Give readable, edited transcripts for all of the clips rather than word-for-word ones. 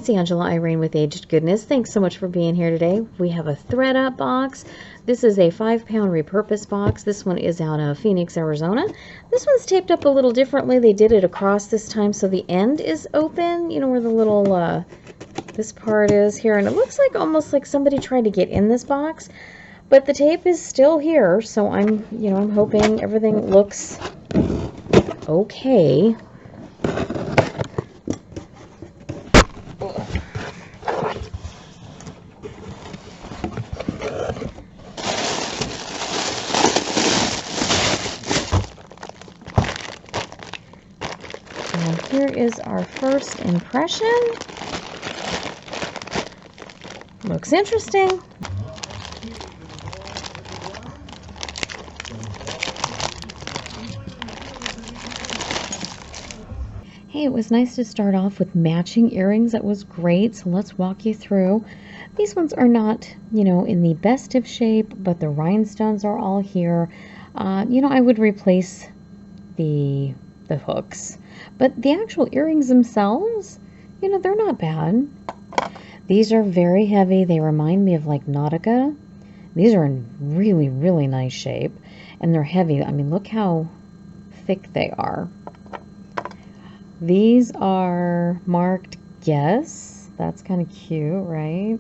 it's Angela Irene with Aged Goodness. Thanks so much for being here today. We have a ThredUp box. This is a 5-pound repurposed box. This one is out of Phoenix, Arizona. This one's taped up a little differently. They did it across this time, so the end is open, you know, where the little, this part is here. And it looks like almost like somebody tried to get in this box, but the tape is still here, so I'm hoping everything looks okay. And here is our first impression. Looks interesting. Hey, it was nice to start off with matching earrings. That was great. So let's walk you through. These ones are not, in the best of shape, but the rhinestones are all here. I would replace the hooks, but the actual earrings themselves, they're not bad. These are very heavy. They remind me of like Nautica. These are in really, really nice shape, and they're heavy. I mean, look how thick they are. These are marked Guess. That's kind of cute, right?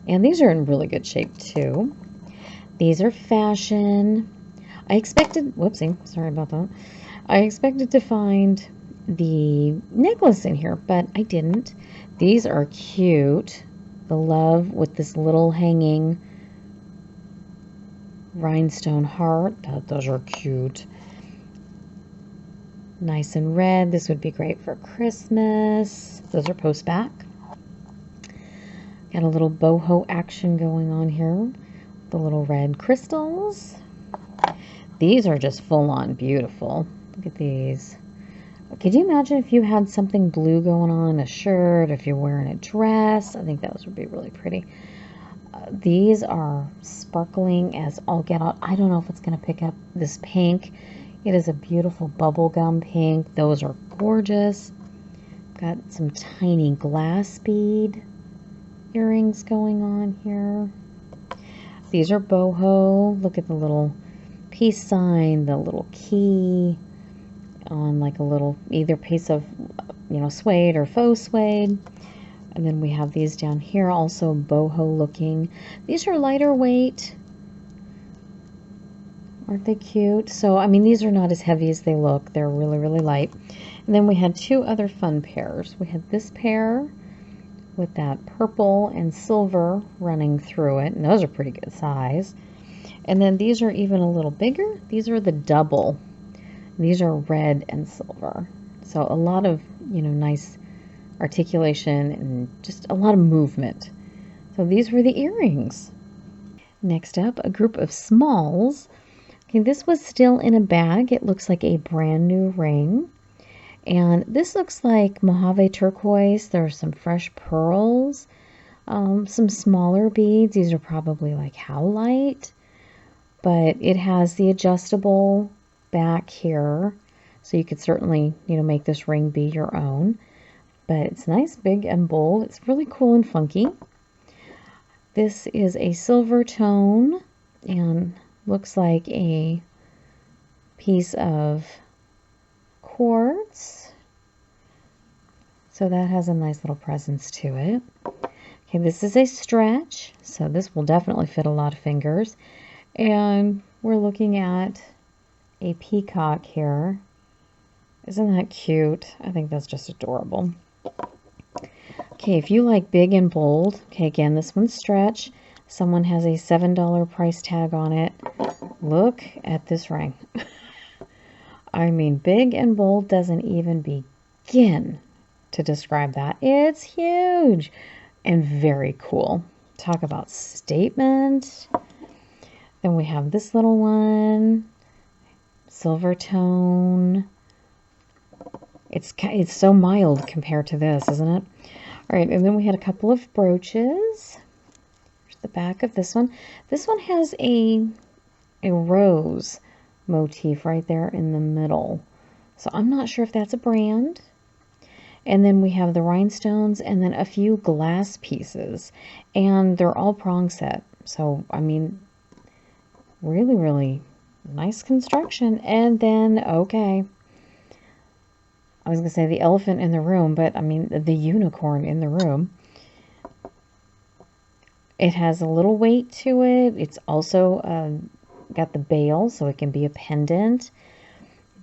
And these are in really good shape too. These are Fashion. I expected, whoopsie, sorry about that. I expected to find the necklace in here, but I didn't. These are cute. The love with this little hanging rhinestone heart. Those are cute. Nice and red. This would be great for Christmas. Those are post back. Got a little boho action going on here. The little red crystals. These are just full on beautiful. Look at these. Could you imagine if you had something blue going on, a shirt, if you're wearing a dress? I think those would be really pretty. These are sparkling as all get out. I don't know if it's going to pick up this pink. It is a beautiful bubblegum pink. Those are gorgeous. Got some tiny glass bead earrings going on here. These are boho. Look at the little peace sign, the little key on like a little either piece of, suede or faux suede. And then we have these down here, also boho looking. These are lighter weight. Aren't they cute? So, these are not as heavy as they look. They're really, really light. And then we had two other fun pairs. We had this pair with that purple and silver running through it. And those are pretty good size. And then these are even a little bigger. These are the double. These are red and silver. So a lot of, nice articulation and just a lot of movement. So these were the earrings. Next up, a group of smalls. Okay, this was still in a bag. It looks like a brand new ring. And this looks like Mojave turquoise. There are some fresh pearls, some smaller beads. These are probably like howlite. But it has the adjustable back here. So you could certainly, make this ring be your own. But it's nice, big, and bold. It's really cool and funky. This is a silver tone and looks like a piece of quartz. So that has a nice little presence to it. Okay, this is a stretch. So this will definitely fit a lot of fingers. And we're looking at a peacock here. Isn't that cute? I think that's just adorable. Okay, if you like big and bold, okay, again, this one's stretch. Someone has a $7 price tag on it. Look at this ring. Big and bold doesn't even begin to describe that. It's huge and very cool. Talk about statement. Then we have this little one, silver tone. It's so mild compared to this, isn't it? All right, and then we had a couple of brooches. Here's the back of this one. This one has a rose motif right there in the middle. So I'm not sure if that's a brand. And then we have the rhinestones and then a few glass pieces. And they're all prong set. So, I mean, really, really nice construction. And then, okay, I was going to say the elephant in the room, but I mean the unicorn in the room. It has a little weight to it. It's also got the bail, so it can be a pendant.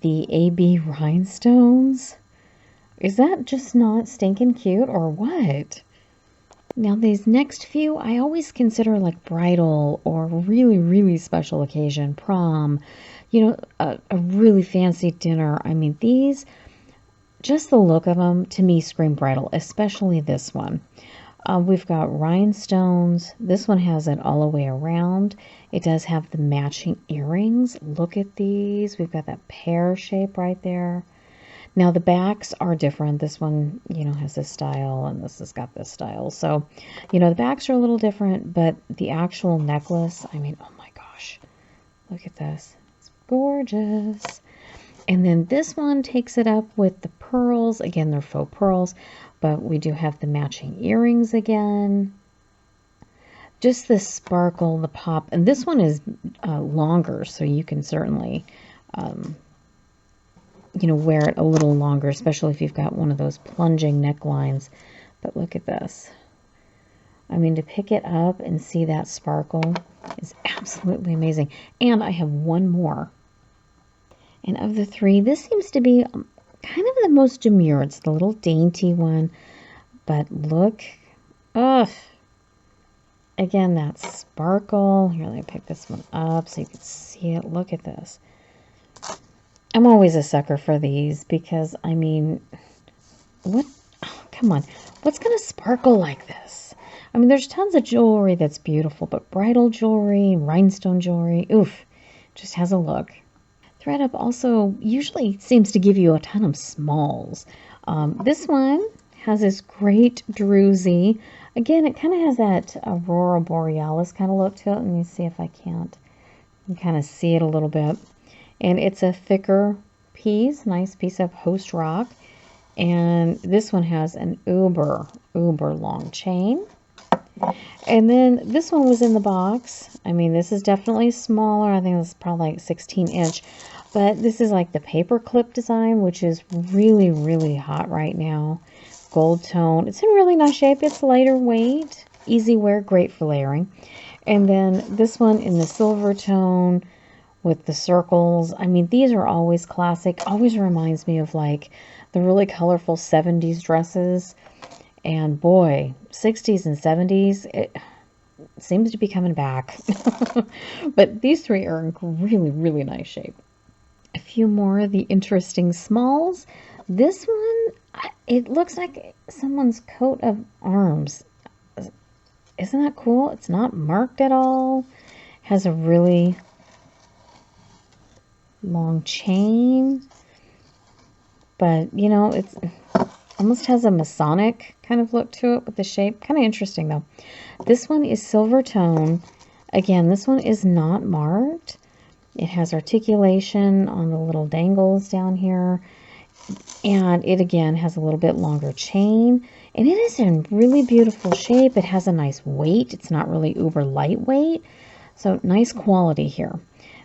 The AB rhinestones. Is that just not stinking cute or what? Now these next few, I always consider like bridal or really, really special occasion, prom, you know, a really fancy dinner. I mean, these, just the look of them to me scream bridal, especially this one. We've got rhinestones. This one has it all the way around. It does have the matching earrings. Look at these. We've got that pear shape right there. Now the backs are different. This one, you know, has this style and this has got this style. So, you know, the backs are a little different, but the actual necklace, I mean, oh my gosh, look at this. It's gorgeous. And then this one takes it up with the pearls. Again, they're faux pearls, but we do have the matching earrings again. Just the sparkle, the pop. And this one is longer, so you can certainly, you know, wear it a little longer, especially if you've got one of those plunging necklines. But look at this. I mean, to pick it up and see that sparkle is absolutely amazing. And I have one more. And of the three, this seems to be kind of the most demure. It's the little dainty one. But look, again, that sparkle. Here, let me pick this one up so you can see it. Look at this. I'm always a sucker for these because, I mean, what? Oh, come on. What's going to sparkle like this? I mean, there's tons of jewelry that's beautiful, but bridal jewelry, rhinestone jewelry, oof, just has a look. ThredUp also usually seems to give you a ton of smalls. This one has this great druzy. Again, it kind of has that Aurora Borealis kind of look to it. Let me see if I can't. You can kind of see it a little bit. And it's a thicker piece, nice piece of host rock. And this one has an uber long chain. And then this one was in the box. I mean, this is definitely smaller. I think this is probably like 16-inch. But this is like the paper clip design, which is really, really hot right now. Gold tone. It's in really nice shape. It's lighter weight, easy wear, great for layering. And then this one in the silver tone with the circles. I mean, these are always classic. Always reminds me of like the really colorful 70s dresses. And boy, 60s and 70s, it seems to be coming back. But these three are in really, really nice shape. A few more of the interesting smalls. This one, it looks like someone's coat of arms. Isn't that cool? It's not marked at all. Has a really long chain. But, you know, it's almost has a Masonic kind of look to it with the shape. Kind of interesting, though. This one is silver tone. Again, this one is not marked. It has articulation on the little dangles down here. And it, again, has a little bit longer chain. And it is in really beautiful shape. It has a nice weight. It's not really uber lightweight. So, nice quality here.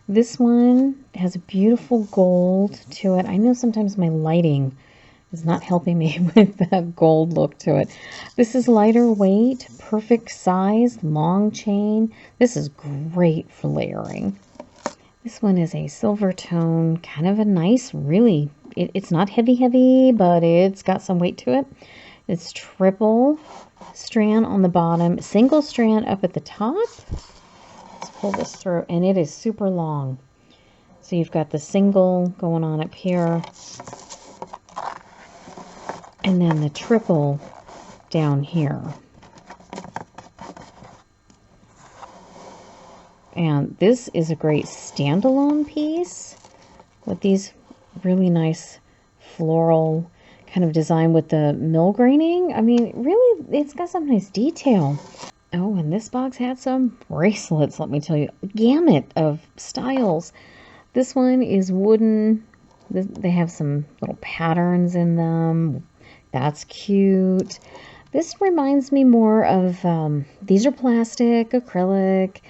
This one has a beautiful gold to it. I know sometimes my lighting is not helping me with that gold look to it. This is lighter weight, perfect size, long chain. This is great for layering. This one is a silver tone, kind of a nice, really, it's not heavy, but it's got some weight to it. It's triple strand on the bottom, single strand up at the top. Let's pull this through, and it is super long. So you've got the single going on up here, and then the triple down here. And this is a great standalone piece with these really nice floral kind of design with the mill graining. I mean, really, it's got some nice detail. Oh, and this box had some bracelets, let me tell you. A gamut of styles. This one is wooden. They have some little patterns in them. That's cute. This reminds me more of, these are plastic, acrylic,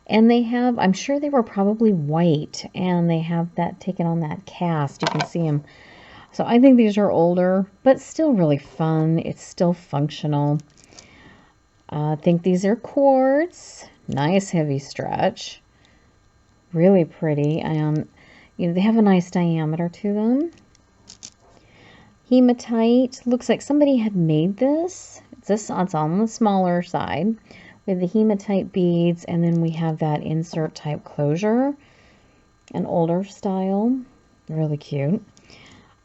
and they have, I'm sure they were probably white, and they have that taken on that cast. You can see them. So I think these are older, but still really fun. It's still functional. I think these are quartz. Nice heavy stretch. Really pretty. And, you know, they have a nice diameter to them. Hematite. Looks like somebody had made this. It's on the smaller side with the hematite beads, and then we have that insert type closure. An older style. Really cute.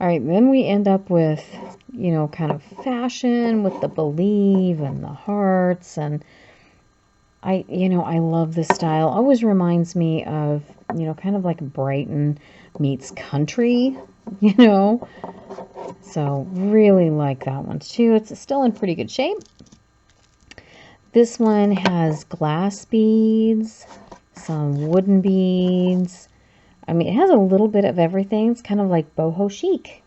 All right, then we end up with, you know, kind of fashion with the believe and the hearts. And I love this style. Always reminds me of, you know, kind of like Brighton meets country, you know. So really like that one too. It's still in pretty good shape. This one has glass beads, some wooden beads. I mean, it has a little bit of everything. It's kind of like boho chic.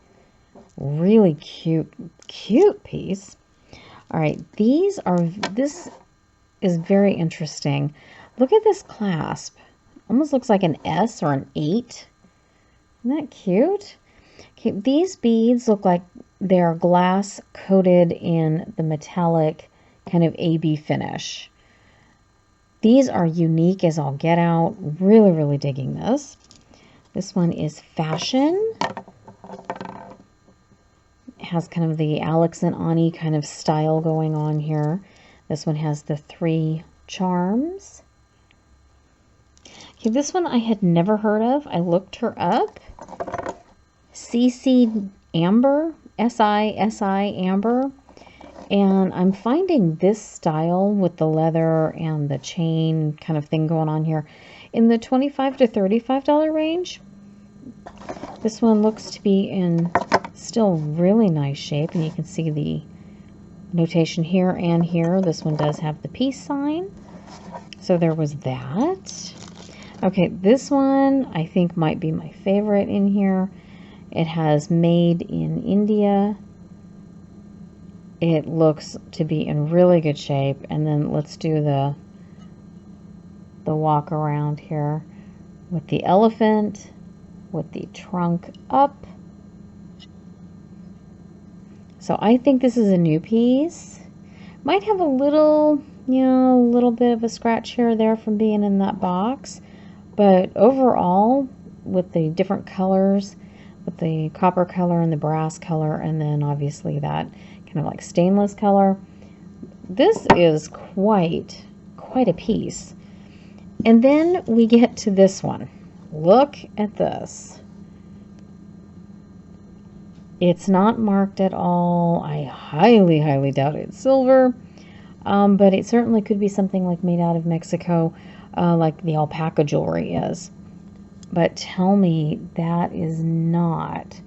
Really cute, cute piece. All right, this is very interesting. Look at this clasp. Almost looks like an S or an 8. Isn't that cute? Okay, these beads look like they're glass coated in the metallic kind of AB finish. These are unique as all get out. Really, really digging this. This one is fashion. It has kind of the Alex and Ani kind of style going on here. This one has the 3 charms. Okay, this one I had never heard of. I looked her up. CC Amber, SI Amber. And I'm finding this style with the leather and the chain kind of thing going on here in the $25 to $35 range. This one looks to be in still really nice shape, and you can see the notation here and here. This one does have the peace sign. So there was that. Okay, this one I think might be my favorite in here. It has made in India. It looks to be in really good shape. And then let's do the walk around here with the elephant, with the trunk up. So I think this is a new piece. Might have a little, you know, a little bit of a scratch here or there from being in that box. But overall, with the different colors, with the copper color and the brass color, and then obviously that kind of like stainless color, this is quite a piece. And then we get to this one. Look at this. It's not marked at all. I highly doubt it's silver, but it certainly could be something like made out of Mexico, like the alpaca jewelry is. But tell me that is not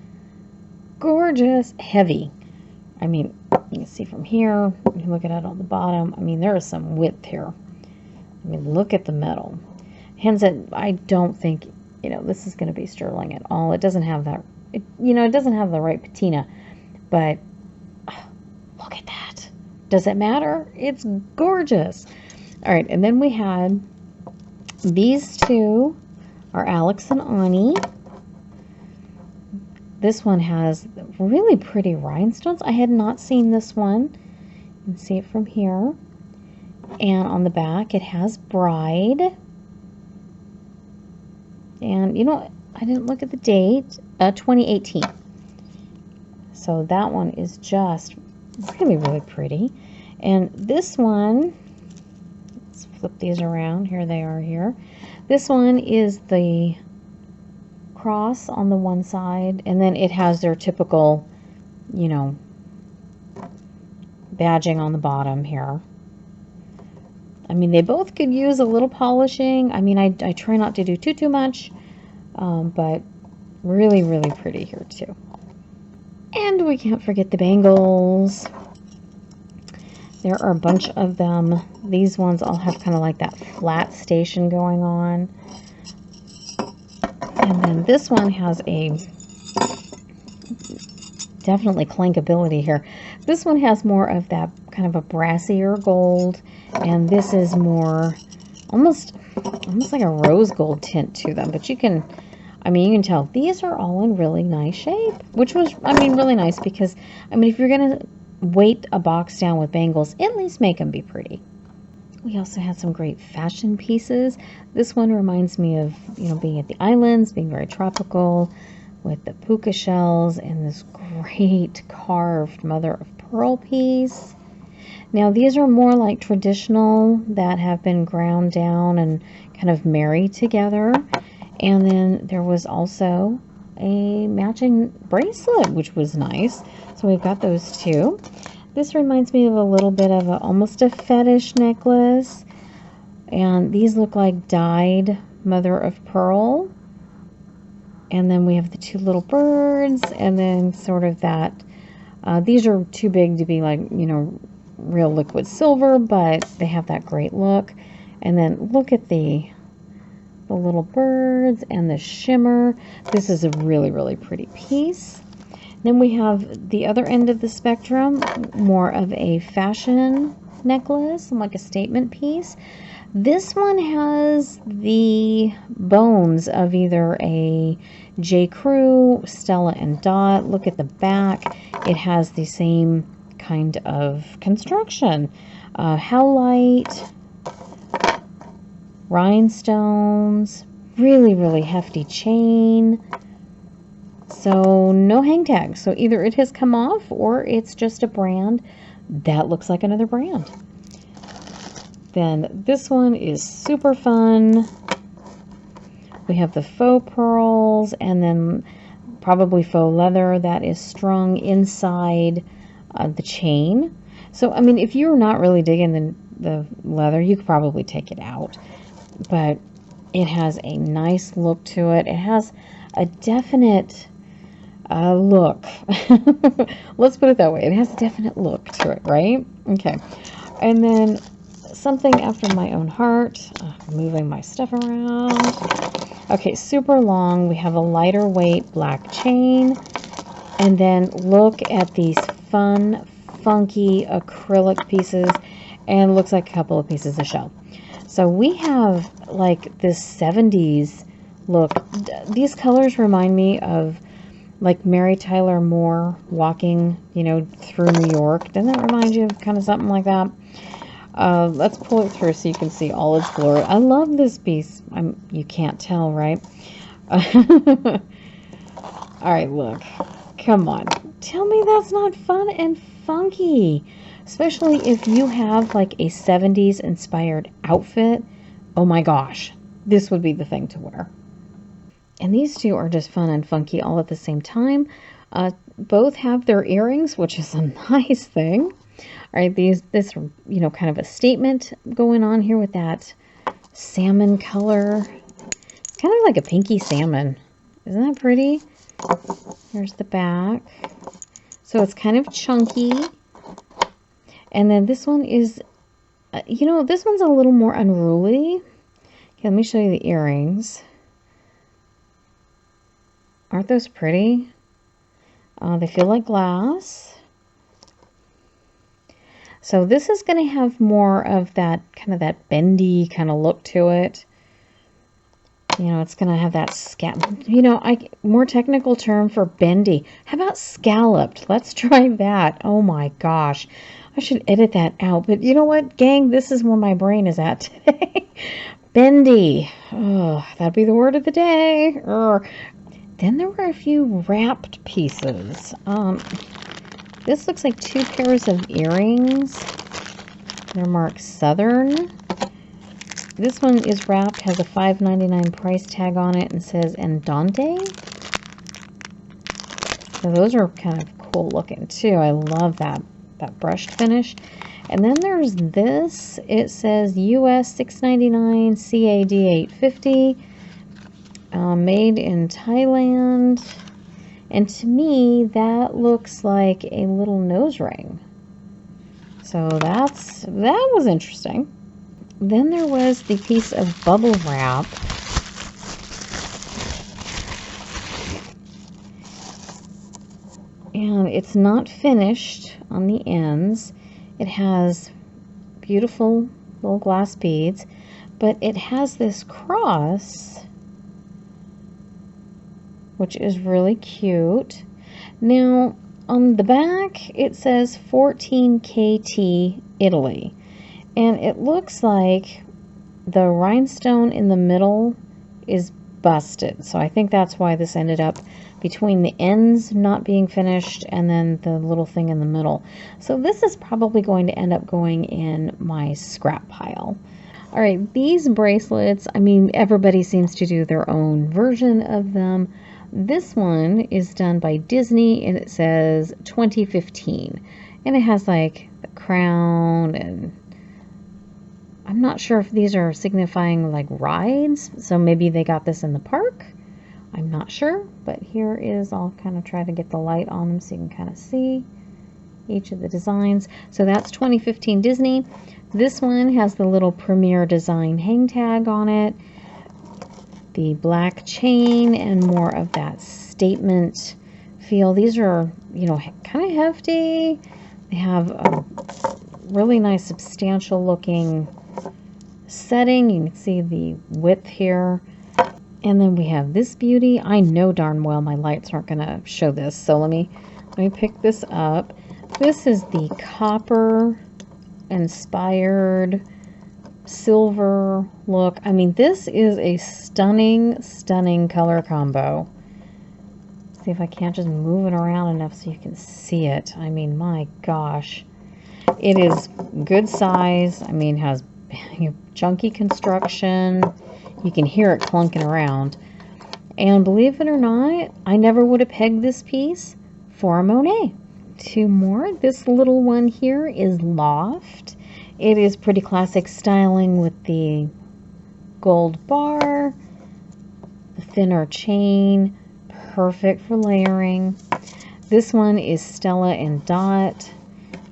gorgeous. Heavy. I mean, you can see from here, you can look at it on the bottom. I mean, there is some width here. I mean, look at the metal. Hence, I don't think, you know, this is going to be sterling at all. It doesn't have that, it doesn't have the right patina. But look at that. Does it matter? It's gorgeous. All right, and then we had these two are Alex and Ani. This one has really pretty rhinestones. I had not seen this one. You can see it from here. And on the back, it has bride. And, you know, I didn't look at the date. 2018. So that one is just really pretty. And this one, let's flip these around. Here they are here. This one is the cross on the one side, and then it has their typical, you know, badging on the bottom here. I mean, they both could use a little polishing. I mean, I try not to do too much, but really pretty here too. And we can't forget the bangles. There are a bunch of them. These ones all have kind of like that flat station going on. And then this one has a definitely clankability here. This one has more of that kind of a brassier gold, and this is more almost like a rose gold tint to them. But you can, I mean, you can tell these are all in really nice shape, which was, I mean, really nice because, I mean, if you're going to weight a box down with bangles, at least make them be pretty. We also had some great fashion pieces. This one reminds me of, you know, being at the islands, being very tropical with the puka shells and this great carved mother of pearl piece. Now these are more like traditional that have been ground down and kind of married together. And then there was also a matching bracelet, which was nice. So we've got those two. This reminds me of a little bit of almost a fetish necklace. And these look like dyed mother of pearl. And then we have the two little birds, and then sort of that. These are too big to be like, you know, real liquid silver, but they have that great look. And then look at the little birds and the shimmer. This is a really, really pretty piece. Then we have the other end of the spectrum, more of a fashion necklace, like a statement piece. This one has the bones of either a J. Crew, Stella and Dot. Look at the back. It has the same kind of construction. Howlite, rhinestones, really, really hefty chain. So no hang tags. So either it has come off or it's just a brand that looks like another brand. Then this one is super fun. We have the faux pearls and then probably faux leather that is strung inside the chain. So, I mean, if you're not really digging the leather, you could probably take it out. But it has a nice look to it. It has a definite look. Let's put it that way. It has a definite look to it, right? Okay. And then something after my own heart. Moving my stuff around. Okay, super long. We have a lighter weight black chain. And then look at these fun, funky acrylic pieces. And it looks like a couple of pieces of shell. So we have like this 70s look. These colors remind me of like Mary Tyler Moore walking, you know, through New York. Doesn't that remind you of kind of something like that? Let's pull it through so you can see all its glory. I love this piece. You can't tell, right? All right, look. Come on. Tell me that's not fun and funky. Especially if you have like a 70s inspired outfit. Oh my gosh. This would be the thing to wear. And these two are just fun and funky all at the same time. Both have their earrings, which is a nice thing. All right, this, you know, kind of a statement going on here with that salmon color. It's kind of like a pinky salmon. Isn't that pretty? Here's the back. So it's kind of chunky. And then this one is, you know, this one's a little more unruly. Okay, let me show you the earrings. Aren't those pretty? They feel like glass. So this is going to have more of that kind of that bendy kind of look to it. You know, it's going to have that you know, more technical term for bendy. How about scalloped? Let's try that. Oh my gosh. I should edit that out. But you know what, gang? This is where my brain is at today. Bendy. Oh, that'd be the word of the day. Then there were a few wrapped pieces. This looks like two pairs of earrings. They're marked Southern. This one is wrapped, has a $5.99 price tag on it, and says Andante. So those are kind of cool looking too. I love that brushed finish. And then there's this. It says US $6.99, CAD $8.50. Made in Thailand. And to me, that looks like a little nose ring. So that was interesting. Then there was the piece of bubble wrap. And it's not finished on the ends. It has beautiful little glass beads, but it has this cross, which is really cute. Now, on the back, it says 14 KT Italy, and it looks like the rhinestone in the middle is busted. So I think that's why this ended up between the ends not being finished and then the little thing in the middle. So this is probably going to end up going in my scrap pile. All right, these bracelets, I mean, everybody seems to do their own version of them. This one is done by Disney, and it says 2015. And it has like the crown, and I'm not sure if these are signifying like rides. So maybe they got this in the park. I'm not sure, but here is, I'll kind of try to get the light on them so you can kind of see each of the designs. So that's 2015 Disney. This one has the little Premier Design hang tag on it, the black chain, and more of that statement feel. These are, you know, kind of hefty. They have a really nice substantial looking setting. You can see the width here. And then we have this beauty. I know darn well my lights aren't going to show this, so let me pick this up. This is the copper inspired silver look. I mean, this is a stunning, stunning color combo. See if I can't just move it around enough so you can see it. I mean, my gosh. It is good size. I mean, has chunky construction. You can hear it clunking around. And believe it or not, I never would have pegged this piece for a Monet. Two more. This little one here is Loft. It is pretty classic styling with the gold bar, the thinner chain, perfect for layering. This one is Stella and Dot.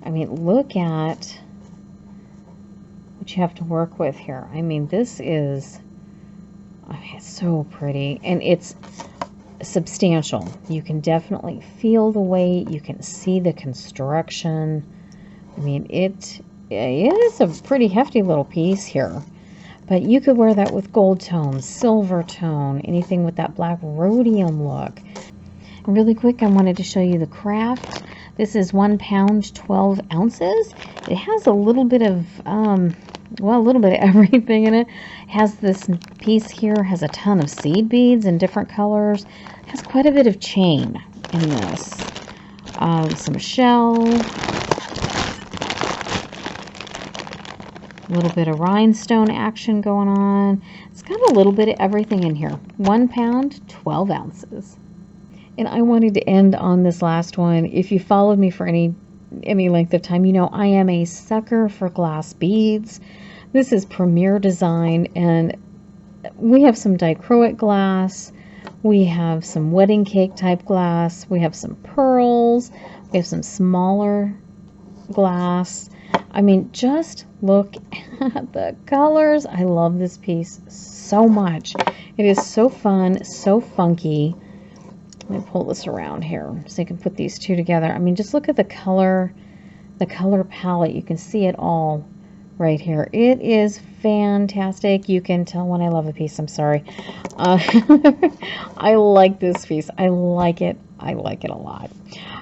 I mean, look at what you have to work with here. I mean, this is, I mean, it's so pretty, and it's substantial. You can definitely feel the weight. You can see the construction. I mean, it is a pretty hefty little piece here, but you could wear that with gold tone, silver tone, anything with that black rhodium look. Really quick, I wanted to show you the craft. This is 1 pound, 12 ounces. It has a little bit of, well, a little bit of everything in it. It has this piece here, has a ton of seed beads in different colors. It has quite a bit of chain in this. Some shell, a little bit of rhinestone action going on. It's got a little bit of everything in here. 1 pound, 12 ounces. And I wanted to end on this last one. If you followed me for any length of time, you know I am a sucker for glass beads. This is Premier Design, and we have some dichroic glass. We have some wedding cake type glass. We have some pearls. We have some smaller glass. I mean, just look at the colors. I love this piece so much. It is so fun, so funky. Let me pull this around here so you can put these two together. I mean, just look at the color palette. You can see it all right here. It is fantastic. You can tell when I love a piece. I'm sorry. I like this piece. I like it. I like it a lot.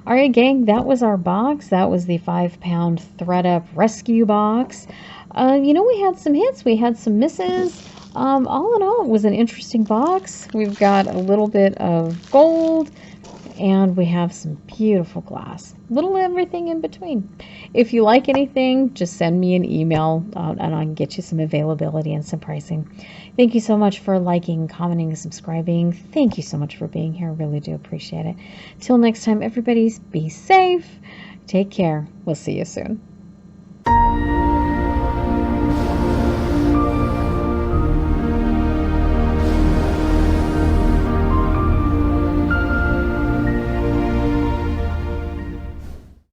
All right, gang, that was our box. That was the 5 pound ThredUp Rescue Box. You know, we had some hits. We had some misses. All in all, it was an interesting box. We've got a little bit of gold, and we have some beautiful glass. Little everything in between. If you like anything, just send me an email, and I can get you some availability and some pricing. Thank you so much for liking, commenting, and subscribing. Thank you so much for being here. I really do appreciate it. Till next time, everybody, be safe. Take care. We'll see you soon.